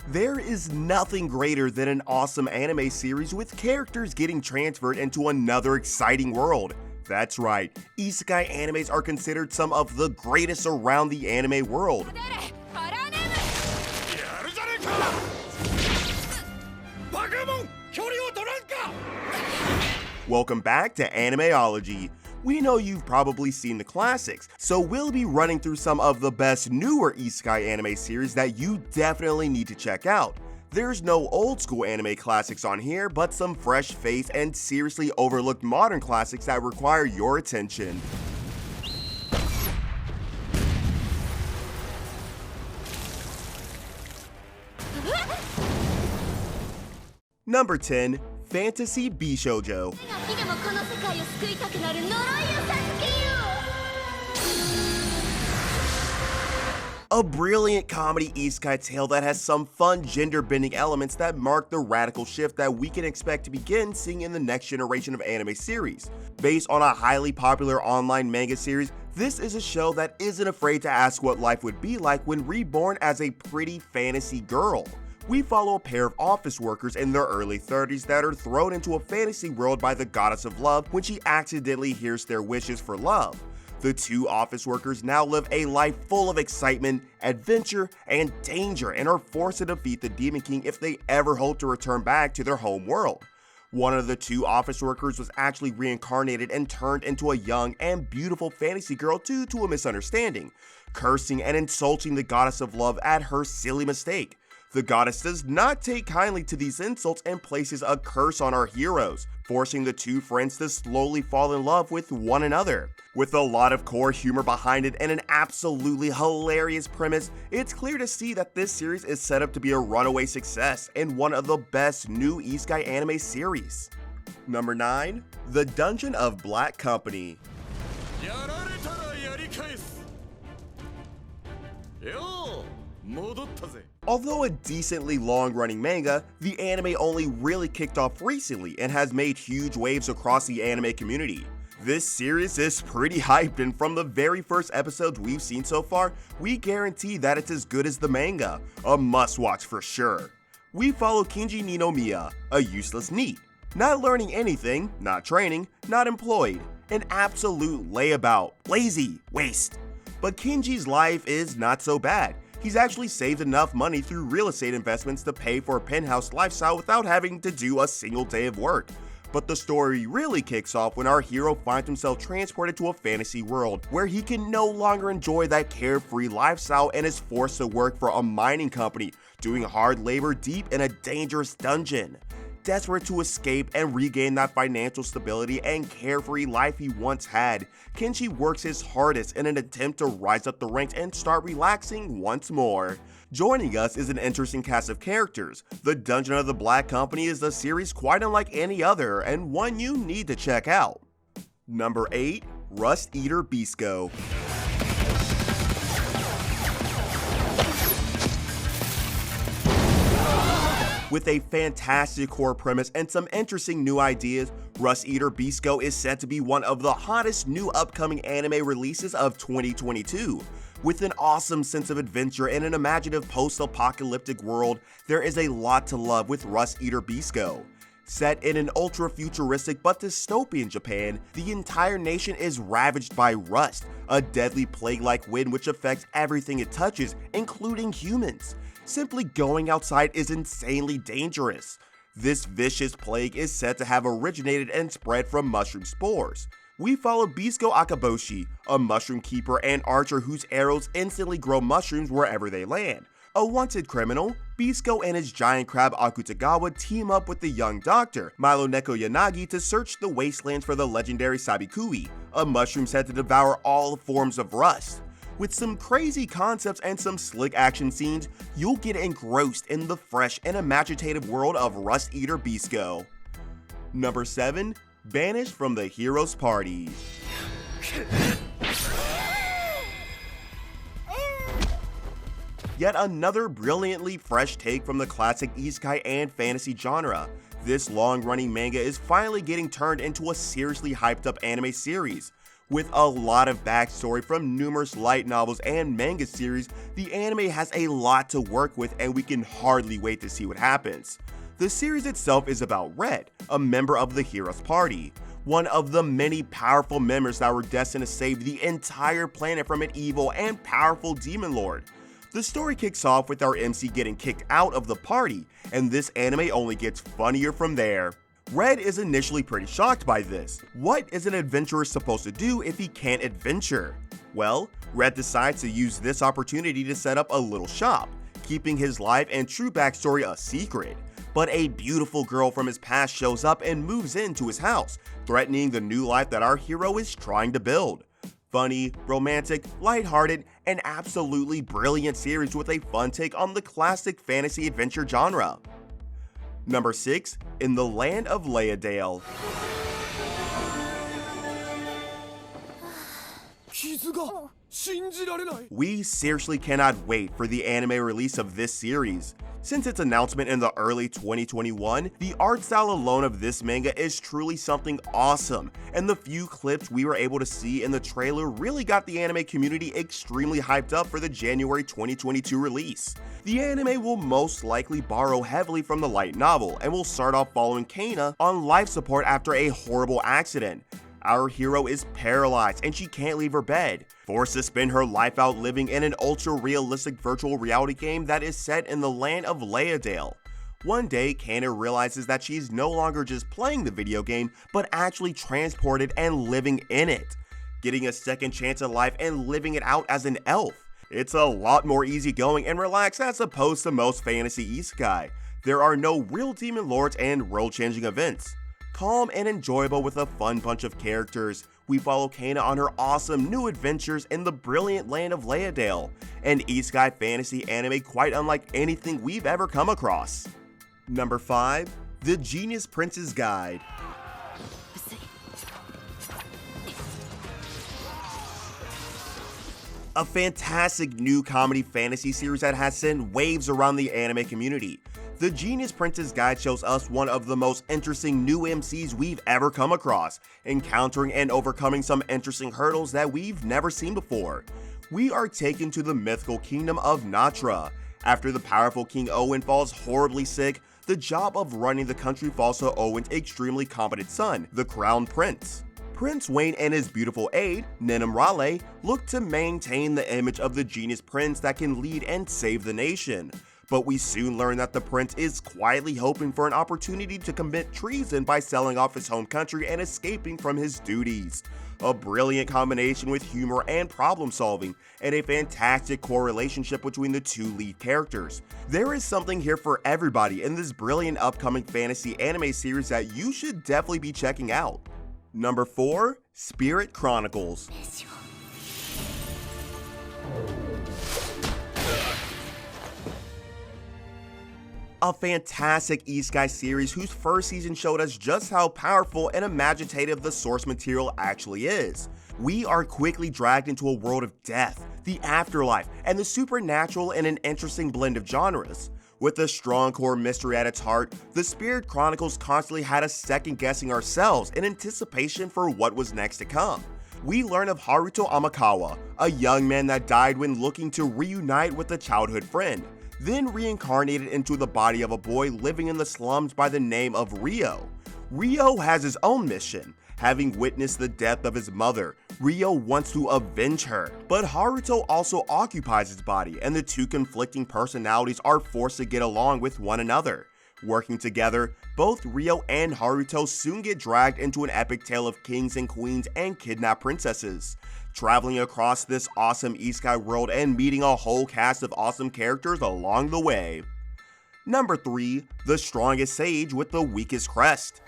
There is nothing greater than an awesome anime series with characters getting transferred into another exciting world. That's right, Isekai animes are considered some of the greatest around the anime world. Welcome back to Animeology. We know you've probably seen the classics, so we'll be running through some of the best newer Isekai anime series that you definitely need to check out. There's no old school anime classics on here, but some fresh face and seriously overlooked modern classics that require your attention. Number 10. Fantasy B Shojo. A brilliant comedy isekai tale that has some fun gender-bending elements that mark the radical shift that we can expect to begin seeing in the next generation of anime series. Based on a highly popular online manga series, this is a show that isn't afraid to ask what life would be like when reborn as a pretty fantasy girl. We follow a pair of office workers in their early 30s that are thrown into a fantasy world by the goddess of love when she accidentally hears their wishes for love. The two office workers now live a life full of excitement, adventure, and danger and are forced to defeat the Demon King if they ever hope to return back to their home world. One of the two office workers was actually reincarnated and turned into a young and beautiful fantasy girl due to a misunderstanding, cursing and insulting the goddess of love at her silly mistake. The goddess does not take kindly to these insults and places a curse on our heroes, forcing the two friends to slowly fall in love with one another. With a lot of core humor behind it and an absolutely hilarious premise, it's clear to see that this series is set up to be a runaway success and one of the best new isekai anime series. Number 9. The Dungeon of Black Company. Although a decently long-running manga, the anime only really kicked off recently and has made huge waves across the anime community. This series is pretty hyped, and from the very first episodes we've seen so far, we guarantee that it's as good as the manga, a must-watch for sure. We follow Kinji Ninomiya, a useless NEET, not learning anything, not training, not employed, an absolute layabout, lazy, waste. But Kinji's life is not so bad. He's actually saved enough money through real estate investments to pay for a penthouse lifestyle without having to do a single day of work. But the story really kicks off when our hero finds himself transported to a fantasy world where he can no longer enjoy that carefree lifestyle and is forced to work for a mining company, doing hard labor deep in a dangerous dungeon. Desperate to escape and regain that financial stability and carefree life he once had, Kinji works his hardest in an attempt to rise up the ranks and start relaxing once more. Joining us is an interesting cast of characters. The Dungeon of the Black Company is a series quite unlike any other and one you need to check out. Number 8. Rust Eater Bisco. With a fantastic core premise and some interesting new ideas, Rust Eater Bisco is set to be one of the hottest new upcoming anime releases of 2022. With an awesome sense of adventure and an imaginative post-apocalyptic world, there is a lot to love with Rust Eater Bisco. Set in an ultra-futuristic but dystopian Japan, the entire nation is ravaged by rust, a deadly plague-like wind which affects everything it touches, including humans. Simply going outside is insanely dangerous. This vicious plague is said to have originated and spread from mushroom spores. We follow Bisco Akaboshi, a mushroom keeper and archer whose arrows instantly grow mushrooms wherever they land. A wanted criminal, Bisco and his giant crab Akutagawa team up with the young doctor, Milo Neko Yanagi, to search the wastelands for the legendary Sabikui, a mushroom said to devour all forms of rust. With some crazy concepts and some slick action scenes, you'll get engrossed in the fresh and imaginative world of Rust Eater Bisco. Number 7. Banished from the Hero's Party. Yet another brilliantly fresh take from the classic isekai and fantasy genre. This long-running manga is finally getting turned into a seriously hyped-up anime series. With a lot of backstory from numerous light novels and manga series, the anime has a lot to work with and we can hardly wait to see what happens. The series itself is about Red, a member of the hero's party, one of the many powerful members that were destined to save the entire planet from an evil and powerful demon lord. The story kicks off with our MC getting kicked out of the party, and this anime only gets funnier from there. Red is initially pretty shocked by this. What is an adventurer supposed to do if he can't adventure? Well, Red decides to use this opportunity to set up a little shop, keeping his life and true backstory a secret. But a beautiful girl from his past shows up and moves into his house, threatening the new life that our hero is trying to build. Funny, romantic, lighthearted, and absolutely brilliant series with a fun take on the classic fantasy adventure genre. Number 6. In the Land of Liadale. We seriously cannot wait for the anime release of this series. Since its announcement in the early 2021, the art style alone of this manga is truly something awesome, and the few clips we were able to see in the trailer really got the anime community extremely hyped up for the January 2022 release. The anime will most likely borrow heavily from the light novel, and will start off following Kana on life support after a horrible accident. Our hero is paralyzed and she can't leave her bed, forced to spend her life out living in an ultra-realistic virtual reality game that is set in the Land of Liadale. One day, Kana realizes that she's no longer just playing the video game, but actually transported and living in it, getting a second chance at life and living it out as an elf. It's a lot more easygoing and relaxed as opposed to most fantasy isekai. There are no real demon lords and world-changing events. Calm and enjoyable with a fun bunch of characters, we follow Kana on her awesome new adventures in the brilliant Land of Liadale, an isekai fantasy anime quite unlike anything we've ever come across. Number 5. The Genius Prince's Guide. A fantastic new comedy fantasy series that has sent waves around the anime community. The Genius Prince's Guide shows us one of the most interesting new MCs we've ever come across, encountering and overcoming some interesting hurdles that we've never seen before. We are taken to the mythical kingdom of Natra. After the powerful King Owen falls horribly sick, the job of running the country falls to Owen's extremely competent son, the Crown Prince. Prince Wayne and his beautiful aide, Nenem Raleigh, look to maintain the image of the genius prince that can lead and save the nation. But we soon learn that the prince is quietly hoping for an opportunity to commit treason by selling off his home country and escaping from his duties. A brilliant combination with humor and problem solving, and a fantastic core relationship between the two lead characters. There is something here for everybody in this brilliant upcoming fantasy anime series that you should definitely be checking out. Number 4. Spirit Chronicles. A fantastic isekai series whose first season showed us just how powerful and imaginative the source material actually is. We are quickly dragged into a world of death, the afterlife, and the supernatural in an interesting blend of genres. With a strong core mystery at its heart, the Spirit Chronicles constantly had us second-guessing ourselves in anticipation for what was next to come. We learn of Haruto Amakawa, a young man that died when looking to reunite with a childhood friend, then reincarnated into the body of a boy living in the slums by the name of Ryo. Ryo has his own mission. Having witnessed the death of his mother, Ryo wants to avenge her, but Haruto also occupies his body, and the two conflicting personalities are forced to get along with one another. Working together, both Ryo and Haruto soon get dragged into an epic tale of kings and queens and kidnapped princesses, traveling across this awesome isekai world and meeting a whole cast of awesome characters along the way. Number 3. The Strongest Sage with the Weakest Crest.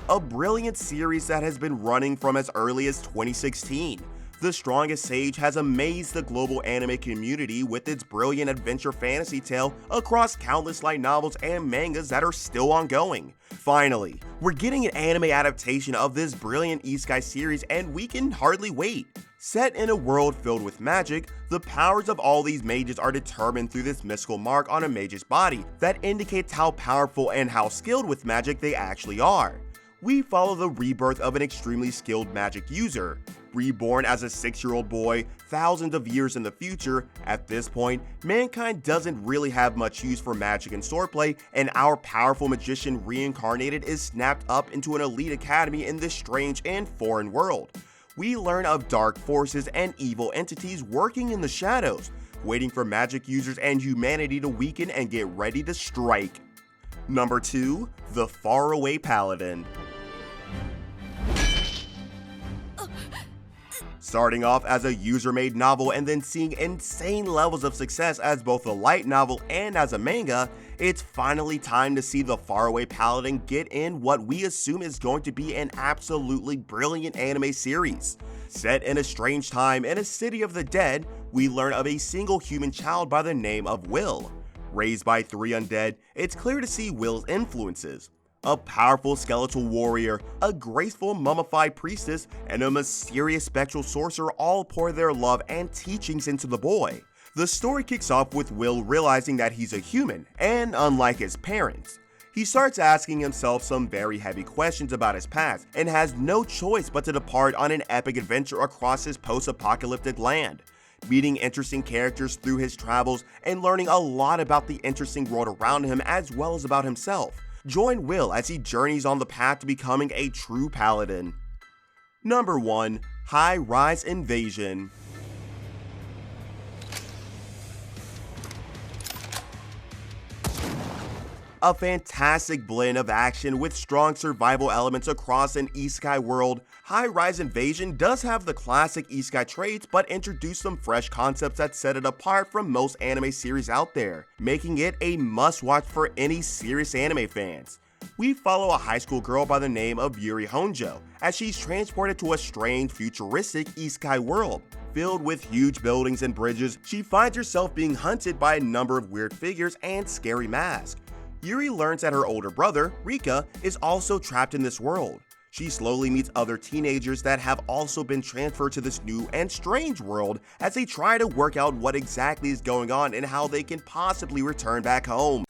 A brilliant series that has been running from as early as 2016. The Strongest Sage has amazed the global anime community with its brilliant adventure fantasy tale across countless light novels and mangas that are still ongoing. Finally, we're getting an anime adaptation of this brilliant isekai series and we can hardly wait. Set in a world filled with magic, the powers of all these mages are determined through this mystical mark on a mage's body that indicates how powerful and how skilled with magic they actually are. We follow the rebirth of an extremely skilled magic user. Reborn as a 6-year-old boy, thousands of years in the future, at this point, mankind doesn't really have much use for magic and swordplay, and our powerful magician reincarnated is snapped up into an elite academy in this strange and foreign world. We learn of dark forces and evil entities working in the shadows, waiting for magic users and humanity to weaken and get ready to strike. Number 2. The Far Away Paladin. Starting off as a user-made novel and then seeing insane levels of success as both a light novel and as a manga, it's finally time to see the Far Away Paladin get in what we assume is going to be an absolutely brilliant anime series. Set in a strange time in a city of the dead, we learn of a single human child by the name of Will. Raised by 3 undead, it's clear to see Will's influences. A powerful skeletal warrior, a graceful mummified priestess, and a mysterious spectral sorcerer all pour their love and teachings into the boy. The story kicks off with Will realizing that he's a human, and unlike his parents, he starts asking himself some very heavy questions about his past, and has no choice but to depart on an epic adventure across his post-apocalyptic land, meeting interesting characters through his travels and learning a lot about the interesting world around him as well as about himself. Join Will as he journeys on the path to becoming a true paladin. Number 1. Highrise Invasion. A fantastic blend of action with strong survival elements across an isekai world, Highrise Invasion does have the classic isekai traits but introduce some fresh concepts that set it apart from most anime series out there, making it a must-watch for any serious anime fans. We follow a high school girl by the name of Yuri Honjo as she's transported to a strange futuristic isekai world. Filled with huge buildings and bridges, she finds herself being hunted by a number of weird figures and scary masks. Yuri learns that her older brother, Rika, is also trapped in this world. She slowly meets other teenagers that have also been transferred to this new and strange world as they try to work out what exactly is going on and how they can possibly return back home.